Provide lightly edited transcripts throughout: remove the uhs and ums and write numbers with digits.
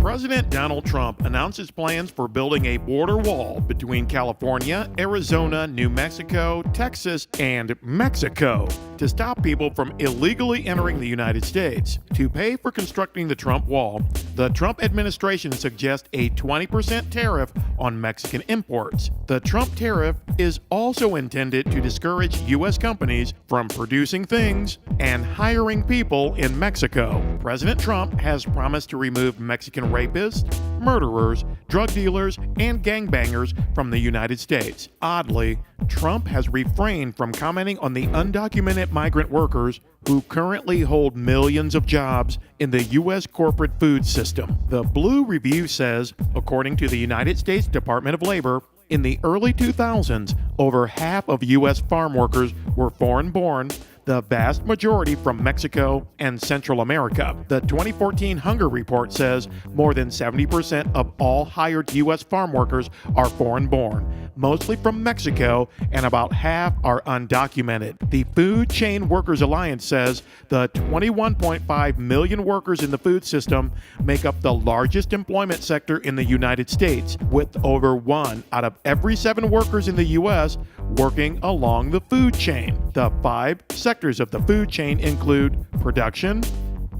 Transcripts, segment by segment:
President Donald Trump announces plans for building a border wall between California, Arizona, New Mexico, Texas, and Mexico to stop people from illegally entering the United States. To pay for constructing the Trump wall, the Trump administration suggests a 20% tariff on Mexican imports. The Trump tariff is also intended to discourage U.S. companies from producing things and hiring people in Mexico. President Trump has promised to remove Mexican rapists, murderers, drug dealers, and gangbangers from the United States. Oddly, Trump has refrained from commenting on the undocumented migrant workers who currently hold millions of jobs in the U.S. corporate food system. The Blue Review says, according to the United States Department of Labor, in the early 2000s, over half of U.S. farm workers were foreign-born, the vast majority from Mexico and Central America. The 2014 Hunger Report says more than 70% of all hired U.S. farm workers are foreign-born, mostly from Mexico, and about half are undocumented. The Food Chain Workers Alliance says the 21.5 million workers in the food system make up the largest employment sector in the United States, with over 1 out of every 7 workers in the U.S. working along the food chain. The 5 sectors of the food chain include production,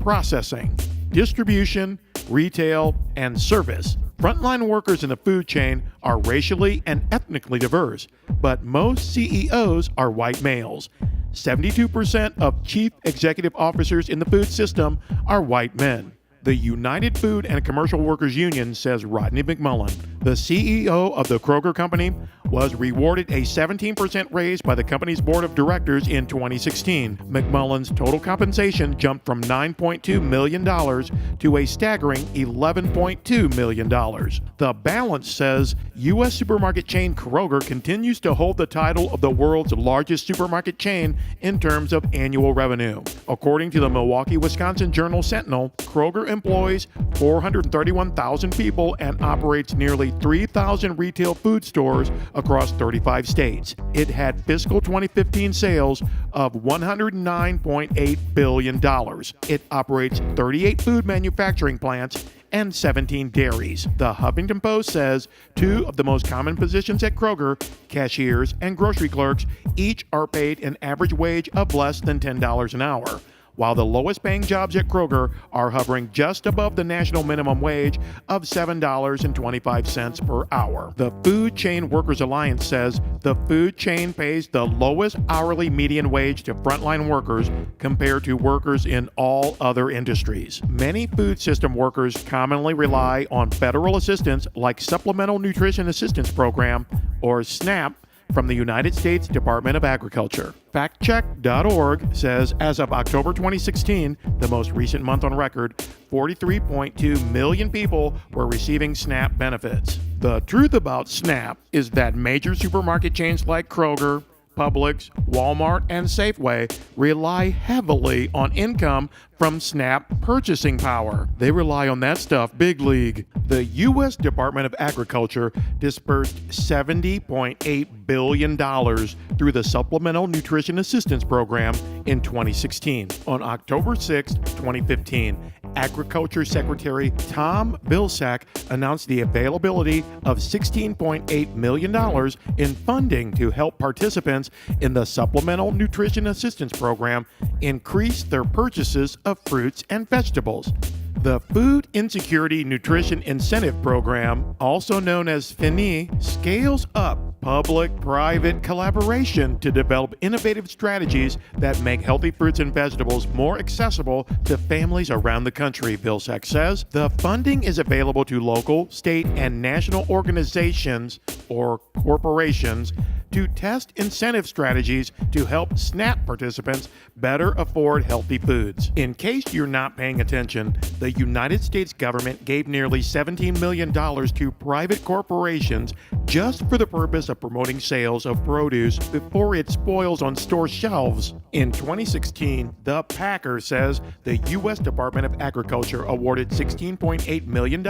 processing, distribution, retail, and service. Frontline workers in the food chain are racially and ethnically diverse, but most CEOs are white males. 72% of chief executive officers in the food system are white men. The United Food and Commercial Workers Union says Rodney McMullen, the CEO of the Kroger Company, was rewarded a 17% raise by the company's board of directors in 2016. McMullen's total compensation jumped from $9.2 million to a staggering $11.2 million. The Balance says U.S. supermarket chain Kroger continues to hold the title of the world's largest supermarket chain in terms of annual revenue. According to the Milwaukee, Wisconsin Journal Sentinel, Kroger employs 431,000 people and operates nearly 3,000 retail food stores across 35 states. It had fiscal 2015 sales of $109.8 billion. It operates 38 food manufacturing plants and 17 dairies. The Huffington Post says 2 of the most common positions at Kroger, cashiers and grocery clerks, each are paid an average wage of less than $10 an hour, while the lowest paying jobs at Kroger are hovering just above the national minimum wage of $7.25 per hour. The Food Chain Workers Alliance says the food chain pays the lowest hourly median wage to frontline workers compared to workers in all other industries. Many food system workers commonly rely on federal assistance like Supplemental Nutrition Assistance Program, or SNAP, from the United States Department of Agriculture. FactCheck.org says as of October 2016, the most recent month on record, 43.2 million people were receiving SNAP benefits. The truth about SNAP is that major supermarket chains like Kroger, Publix, Walmart, and Safeway rely heavily on income from SNAP purchasing power. They rely on that stuff big league. The U.S. Department of Agriculture dispersed $70.8 billion through the Supplemental Nutrition Assistance Program in 2016. On October 6, 2015, Agriculture Secretary Tom Vilsack announced the availability of $16.8 million in funding to help participants in the Supplemental Nutrition Assistance Program increase their purchases of fruits and vegetables. The Food Insecurity Nutrition Incentive Program, also known as FINI, scales up public-private collaboration to develop innovative strategies that make healthy fruits and vegetables more accessible to families around the country, Vilsack says. The funding is available to local, state, and national organizations or corporations to test incentive strategies to help SNAP participants better afford healthy foods. In case you're not paying attention, the United States government gave nearly $17 million to private corporations just for the purpose of promoting sales of produce before it spoils on store shelves. In 2016, The Packer says the U.S. Department of Agriculture awarded $16.8 million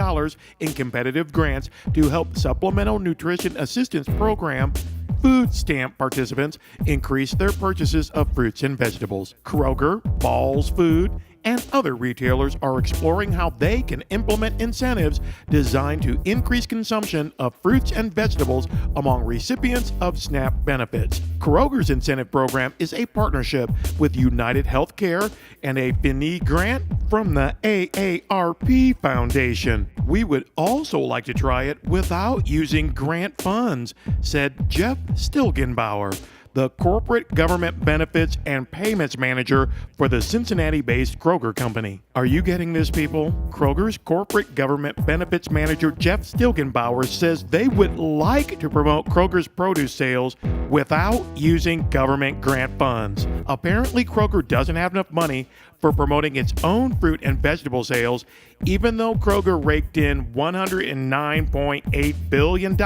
in competitive grants to help Supplemental Nutrition Assistance Program food stamp participants increase their purchases of fruits and vegetables. Kroger, Ball's Food, and other retailers are exploring how they can implement incentives designed to increase consumption of fruits and vegetables among recipients of SNAP benefits. Kroger's incentive program is a partnership with United Healthcare and a FINI grant from the AARP Foundation. We would also like to try it without using grant funds, said Jeff Stilgenbauer, the corporate government benefits and payments manager for the Cincinnati-based Kroger company. Are you getting this, people? Kroger's corporate government benefits manager Jeff Stilgenbauer says they would like to promote Kroger's produce sales without using government grant funds. Apparently, Kroger doesn't have enough money for promoting its own fruit and vegetable sales, even though Kroger raked in $109.8 billion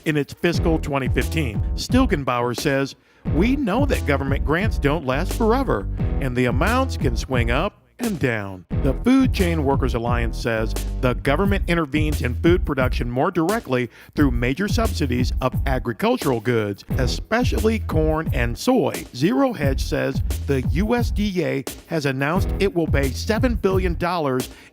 in its fiscal 2015. Stilgenbauer says, "We know that government grants don't last forever, and the amounts can swing up and down." The Food Chain Workers Alliance says the government intervenes in food production more directly through major subsidies of agricultural goods, especially corn and soy. Zero Hedge says the USDA has announced it will pay $7 billion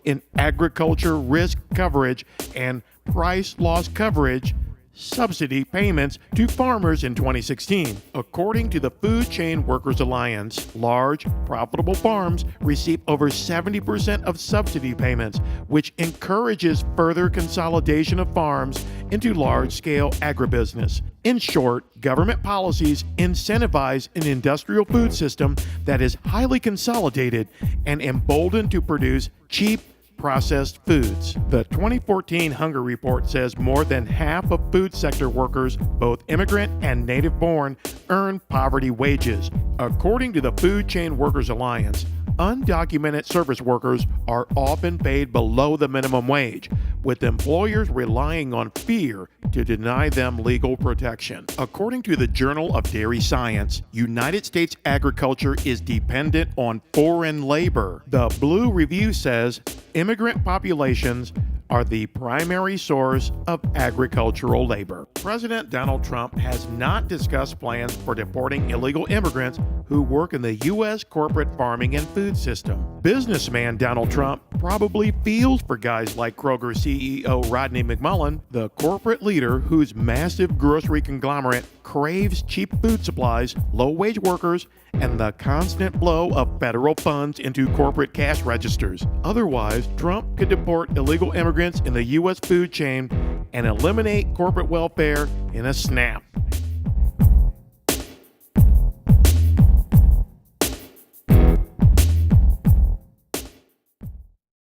in agriculture risk coverage and price loss coverage subsidy payments to farmers in 2016. According to the Food Chain Workers Alliance, large, profitable farms receive over 70% of subsidy payments, which encourages further consolidation of farms into large-scale agribusiness. In short, government policies incentivize an industrial food system that is highly consolidated and emboldened to produce cheap, processed foods. The 2014 Hunger Report says more than half of food sector workers, both immigrant and native-born, earn poverty wages. According to the Food Chain Workers Alliance, undocumented service workers are often paid below the minimum wage, with employers relying on fear to deny them legal protection. According to the Journal of Dairy Science, United States agriculture is dependent on foreign labor. The Blue Review says immigrant populations are the primary source of agricultural labor. President Donald Trump has not discussed plans for deporting illegal immigrants who work in the U.S. corporate farming and food system. Businessman Donald Trump probably feels for guys like Kroger CEO Rodney McMullen, the corporate leader whose massive grocery conglomerate craves cheap food supplies, low-wage workers, and the constant flow of federal funds into corporate cash registers. Otherwise, Trump could deport illegal immigrants in the U.S. food chain and eliminate corporate welfare in a snap.